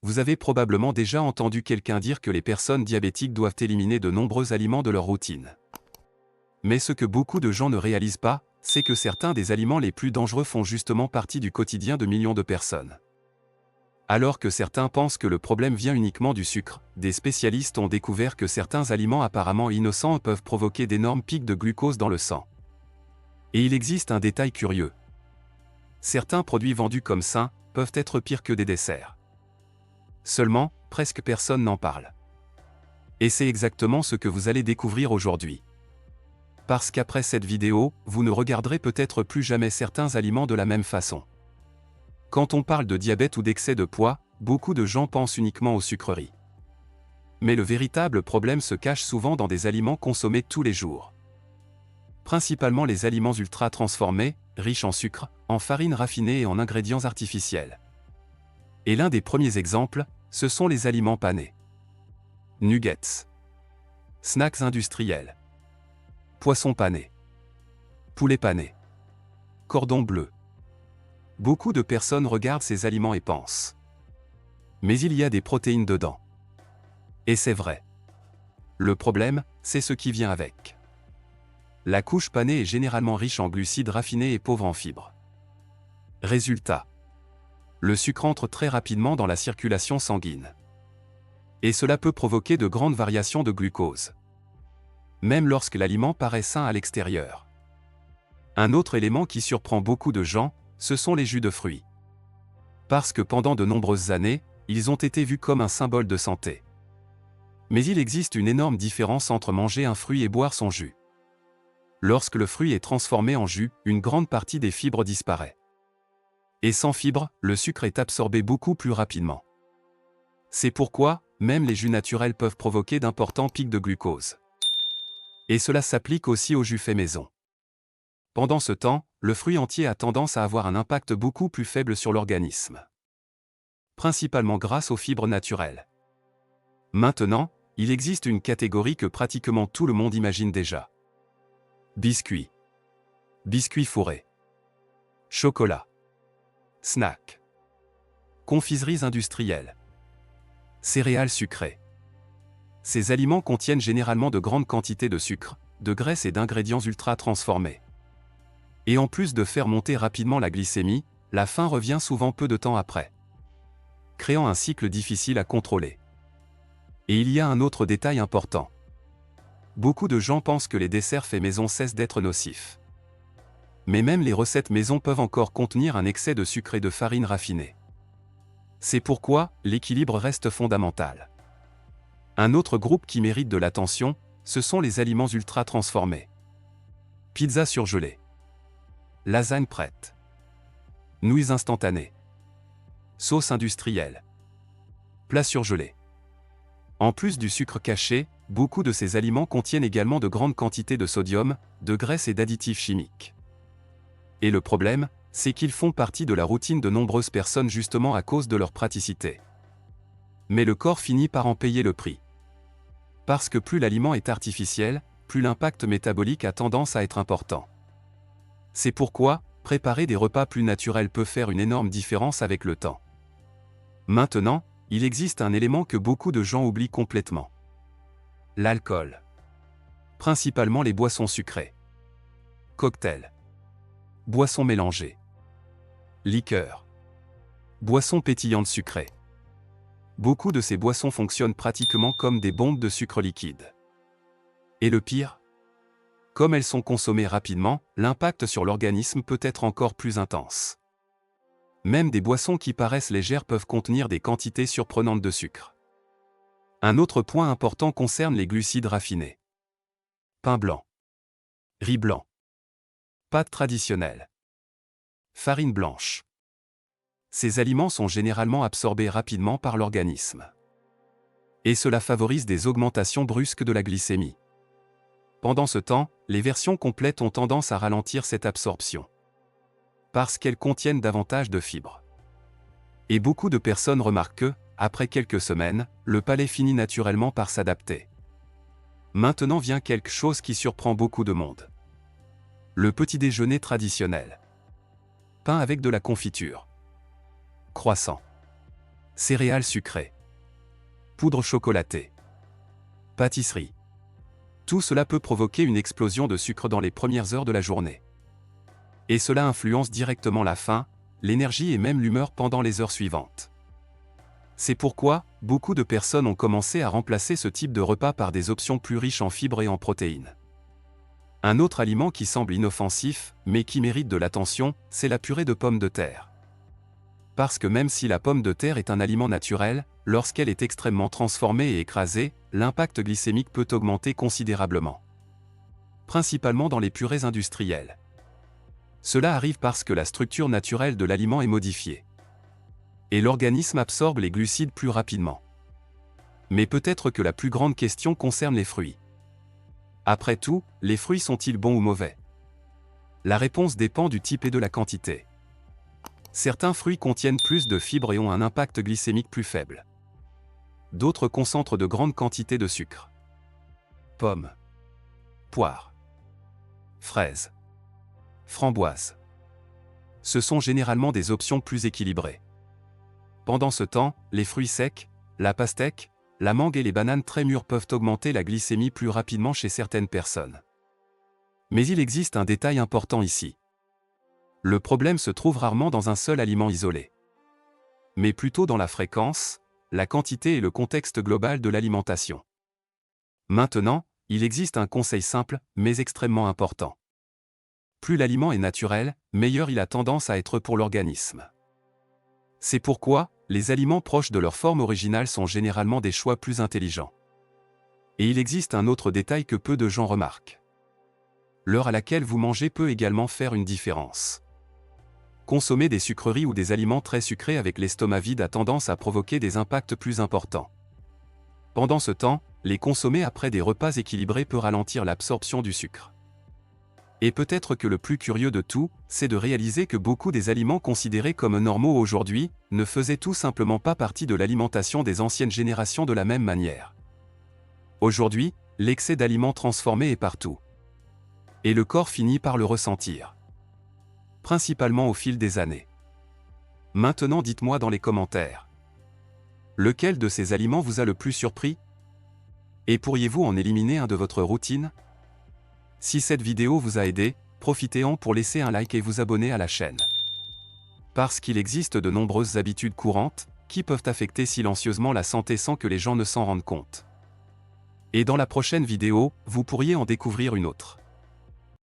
vous avez probablement déjà entendu quelqu'un dire que les personnes diabétiques doivent éliminer de nombreux aliments de leur routine. Mais ce que beaucoup de gens ne réalisent pas, c'est que certains des aliments les plus dangereux font justement partie du quotidien de millions de personnes. Alors que certains pensent que le problème vient uniquement du sucre, des spécialistes ont découvert que certains aliments apparemment innocents peuvent provoquer d'énormes pics de glucose dans le sang. Et il existe un détail curieux. Certains produits vendus comme sains peuvent être pires que des desserts. Seulement, presque personne n'en parle. Et c'est exactement ce que vous allez découvrir aujourd'hui. Parce qu'après cette vidéo, vous ne regarderez peut-être plus jamais certains aliments de la même façon. Quand on parle de diabète ou d'excès de poids, beaucoup de gens pensent uniquement aux sucreries. Mais le véritable problème se cache souvent dans des aliments consommés tous les jours. Principalement les aliments ultra transformés, riches en sucre, en farine raffinée et en ingrédients artificiels. Et l'un des premiers exemples, ce sont les aliments panés. Nuggets. Snacks industriels. Poisson pané. Poulet pané. Cordon bleu. Beaucoup de personnes regardent ces aliments et pensent. Mais il y a des protéines dedans. Et c'est vrai. Le problème, c'est ce qui vient avec. La couche panée est généralement riche en glucides raffinés et pauvre en fibres. Résultat. Le sucre entre très rapidement dans la circulation sanguine. Et cela peut provoquer de grandes variations de glucose. Même lorsque l'aliment paraît sain à l'extérieur. Un autre élément qui surprend beaucoup de gens, ce sont les jus de fruits. Parce que pendant de nombreuses années, ils ont été vus comme un symbole de santé. Mais il existe une énorme différence entre manger un fruit et boire son jus. Lorsque le fruit est transformé en jus, une grande partie des fibres disparaît. Et sans fibres, le sucre est absorbé beaucoup plus rapidement. C'est pourquoi, même les jus naturels peuvent provoquer d'importants pics de glucose. Et cela s'applique aussi aux jus faits maison. Pendant ce temps, le fruit entier a tendance à avoir un impact beaucoup plus faible sur l'organisme. Principalement grâce aux fibres naturelles. Maintenant, il existe une catégorie que pratiquement tout le monde imagine déjà. Biscuits. Biscuits fourrés. Chocolat. Snacks. Confiseries industrielles. Céréales sucrées. Ces aliments contiennent généralement de grandes quantités de sucre, de graisse et d'ingrédients ultra transformés. Et en plus de faire monter rapidement la glycémie, la faim revient souvent peu de temps après, créant un cycle difficile à contrôler. Et il y a un autre détail important. Beaucoup de gens pensent que les desserts faits maison cessent d'être nocifs. Mais même les recettes maison peuvent encore contenir un excès de sucre et de farine raffinée. C'est pourquoi l'équilibre reste fondamental. Un autre groupe qui mérite de l'attention, ce sont les aliments ultra transformés. Pizza surgelée. Lasagne prête. Nouilles instantanées. Sauce industrielle. Plats surgelés. En plus du sucre caché, beaucoup de ces aliments contiennent également de grandes quantités de sodium, de graisse et d'additifs chimiques. Et le problème, c'est qu'ils font partie de la routine de nombreuses personnes justement à cause de leur praticité. Mais le corps finit par en payer le prix. Parce que plus l'aliment est artificiel, plus l'impact métabolique a tendance à être important. C'est pourquoi, préparer des repas plus naturels peut faire une énorme différence avec le temps. Maintenant, il existe un élément que beaucoup de gens oublient complètement. L'alcool. Principalement les boissons sucrées. Cocktails. Boissons mélangées. Liqueurs. Boissons pétillantes sucrées. Beaucoup de ces boissons fonctionnent pratiquement comme des bombes de sucre liquide. Et le pire ? Comme elles sont consommées rapidement, l'impact sur l'organisme peut être encore plus intense. Même des boissons qui paraissent légères peuvent contenir des quantités surprenantes de sucre. Un autre point important concerne les glucides raffinés. Pain blanc. Riz blanc. Pâtes traditionnelles. Farine blanche. Ces aliments sont généralement absorbés rapidement par l'organisme. Et cela favorise des augmentations brusques de la glycémie. Pendant ce temps, les versions complètes ont tendance à ralentir cette absorption. Parce qu'elles contiennent davantage de fibres. Et beaucoup de personnes remarquent que, après quelques semaines, le palais finit naturellement par s'adapter. Maintenant vient quelque chose qui surprend beaucoup de monde. Le petit déjeuner traditionnel. Pain avec de la confiture. Croissant. céréales sucrées, poudre chocolatée, pâtisserie. Tout cela peut provoquer une explosion de sucre dans les premières heures de la journée. Et cela influence directement la faim, l'énergie et même l'humeur pendant les heures suivantes. C'est pourquoi, beaucoup de personnes ont commencé à remplacer ce type de repas par des options plus riches en fibres et en protéines. Un autre aliment qui semble inoffensif, mais qui mérite de l'attention, c'est la purée de pommes de terre. Parce que même si la pomme de terre est un aliment naturel, lorsqu'elle est extrêmement transformée et écrasée, l'impact glycémique peut augmenter considérablement. Principalement dans les purées industrielles. Cela arrive parce que la structure naturelle de l'aliment est modifiée. Et l'organisme absorbe les glucides plus rapidement. Mais peut-être que la plus grande question concerne les fruits. Après tout, les fruits sont-ils bons ou mauvais? La réponse dépend du type et de la quantité. Certains fruits contiennent plus de fibres et ont un impact glycémique plus faible. D'autres concentrent de grandes quantités de sucre. Pommes, poires, fraises, framboises. Ce sont généralement des options plus équilibrées. Pendant ce temps, les fruits secs, la pastèque, la mangue et les bananes très mûres peuvent augmenter la glycémie plus rapidement chez certaines personnes. Mais il existe un détail important ici. Le problème se trouve rarement dans un seul aliment isolé, mais plutôt dans la fréquence, la quantité et le contexte global de l'alimentation. Maintenant, il existe un conseil simple, mais extrêmement important. Plus l'aliment est naturel, meilleur il a tendance à être pour l'organisme. C'est pourquoi, les aliments proches de leur forme originale sont généralement des choix plus intelligents. Et il existe un autre détail que peu de gens remarquent. L'heure à laquelle vous mangez peut également faire une différence. Consommer des sucreries ou des aliments très sucrés avec l'estomac vide a tendance à provoquer des impacts plus importants. Pendant ce temps, les consommer après des repas équilibrés peut ralentir l'absorption du sucre. Et peut-être que le plus curieux de tout, c'est de réaliser que beaucoup des aliments considérés comme normaux aujourd'hui, ne faisaient tout simplement pas partie de l'alimentation des anciennes générations de la même manière. Aujourd'hui, l'excès d'aliments transformés est partout. Et le corps finit par le ressentir. Principalement au fil des années. Maintenant dites-moi dans les commentaires. Lequel de ces aliments vous a le plus surpris? Et pourriez-vous en éliminer un de votre routine? Si cette vidéo vous a aidé, profitez-en pour laisser un like et vous abonner à la chaîne. Parce qu'il existe de nombreuses habitudes courantes, qui peuvent affecter silencieusement la santé sans que les gens ne s'en rendent compte. Et dans la prochaine vidéo, vous pourriez en découvrir une autre.